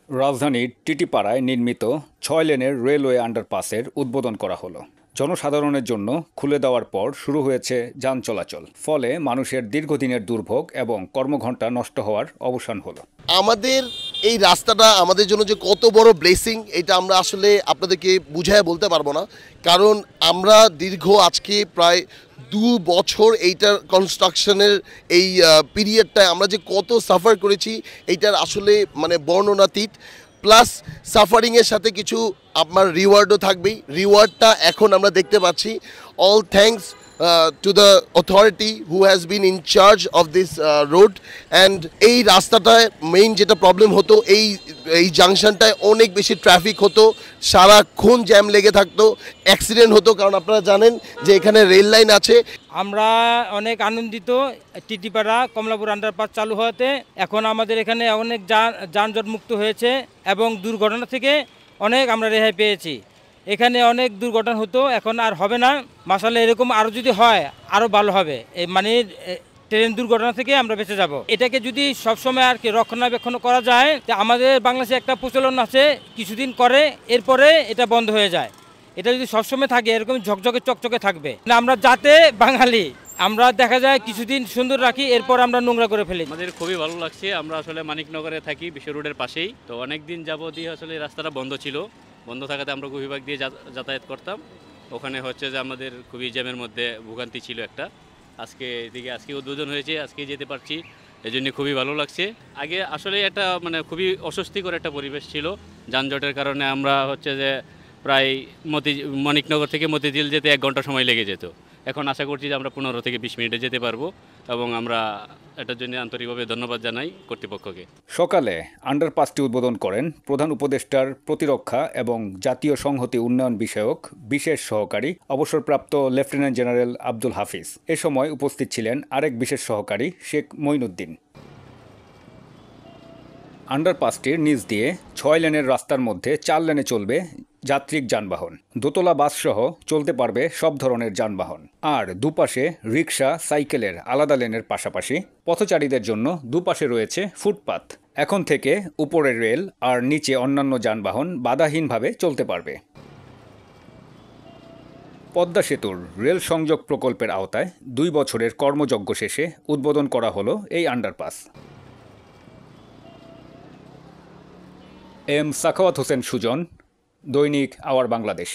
রাজধানীর টিটিপাড়ায় নির্মিত ৬ লেনের রেলওয়ে আন্ডারপাসের উদ্বোধন করা হলো। জনসাধারণের জন্য খুলে দেওয়ার পর শুরু হয়েছে যান চলাচল। ফলে মানুষের দীর্ঘদিনের দুর্ভোগ এবং কর্মঘণ্টা নষ্ট হওয়ার অবসান হলো। আমাদের এই রাস্তাটা আমাদের জন্য যে কত বড় ব্লেসিং এটা আমরা আসলে আপনাদেরকে বুঝায় বলতে পারবো না। কারণ আমরা দীর্ঘ আজকে প্রায় 2 বছর এইটার কনস্ট্রাকশনের এই পিরিয়ডটায় আমরা যে কত সাফার করেছি এইটার আসলে মানে বর্ণনাতীত। প্লাস সাফারিংয়ের সাথে কিছু আপনার রিওয়ার্ডও থাকবেই। রিওয়ার্ডটা এখন আমরা দেখতে পাচ্ছি। All thanks to the authority who has been in charge of this road and এই রাস্তাটায় মেইন যেটা প্রবলেম হতো এই জাংশনটায় অনেক বেশি ট্রাফিক হতো, সারাক্ষণ জ্যাম লেগে থাকতো, অ্যাক্সিডেন্ট হতো। কারণ আপনারা জানেন যে এখানে রেল লাইন আছে। আমরা অনেক আনন্দিত টিটিপাড়া কমলাপুর আন্ডারপাস চালু হওয়াতে। এখন আমাদের এখানে অনেক যানজট মুক্ত হয়েছে এবং দুর্ঘটনা থেকে অনেক আমরা রেহাই পেয়েছি। এখানে অনেক দুর্ঘটনা হতো, এখন আর হবে না। মাশাআল্লাহ, এরকম আরও যদি হয় আরও ভালো হবে। এই মানে ট্রেন দুর্ঘটনা থেকে আমরা বেঁচে যাব। এটাকে যদি সবসময় আর কি রক্ষণাবেক্ষণ করা যায়, আমাদের বাংলাদেশে একটা প্রচলন আছে, কিছুদিন করে এরপরে এটা বন্ধ হয়ে যায়। এটা যদি সবসময় থাকে এরকম ঝকঝকে চকচকে থাকবে। আমরা যাতে বাঙালি আমরা দেখা যায় কিছুদিন সুন্দর রাখি, এরপর আমরা নোংরা করে ফেলি। আমাদের খুবই ভালো লাগছে। আমরা আসলে মানিকনগরে থাকি, বিশ্ব রোডের পাশেই। তো অনেক দিন যাবতীয় আসলে রাস্তাটা বন্ধ ছিল। বন্ধ থাকাতে আমরা কুহিবাগ দিয়ে যাতায়াত করতাম। ওখানে হচ্ছে যে আমাদের খুবই জ্যামের মধ্যে ভোগান্তি ছিল একটা। আজকে উদ্বোধন হয়েছে, আজকে যেতে পারছি, এই জন্য খুবই ভালো লাগছে। আগে আসলে একটা মানে খুবই অস্বস্তিকর একটা পরিবেশ ছিল। যানজটের কারণে আমরা হচ্ছে যে প্রায় মানিকনগর থেকে মতিঝিল যেতে 1 ঘন্টা সময় লেগে যেত। এখন আশা করছি যে আমরা 15 থেকে 20 মিনিটে যেতে পারবো এবং আমরা এটার জন্য আন্তরিকভাবে ধন্যবাদ জানাই কর্তৃপক্ষকে। সকালে আন্ডারপাসটি উদ্বোধন করেন প্রধান উপদেষ্টার প্রতিরক্ষা এবং জাতীয় সংহতি উন্নয়ন বিষয়ক বিশেষ সহকারী অবসরপ্রাপ্ত লেফটেন্যান্ট জেনারেল আব্দুল হাফিজ। এ সময় উপস্থিত ছিলেন আরেক বিশেষ সহকারী শেখ মঈনুদ্দিন। আন্ডারপাসটির নিচ দিয়ে 6 লেনের রাস্তার মধ্যে 4 লেনে চলবে যাত্রিক যানবাহন। দোতলা বাসসহ চলতে পারবে সব ধরনের যানবাহন। আর দুপাশে রিক্সা, সাইকেলের আলাদা লেনের পাশাপাশি পথচারীদের জন্য দুপাশে রয়েছে ফুটপাত। এখন থেকে উপরের রেল আর নিচে অন্যান্য যানবাহন বাধাহীনভাবে চলতে পারবে। পদ্মা সেতুর রেল সংযোগ প্রকল্পের আওতায় 2 বছরের কর্মযজ্ঞ শেষে উদ্বোধন করা হলো এই আন্ডারপাস। এম সাখাওয়াত হোসেন সুজন, দৈনিক আওয়ার বাংলাদেশ।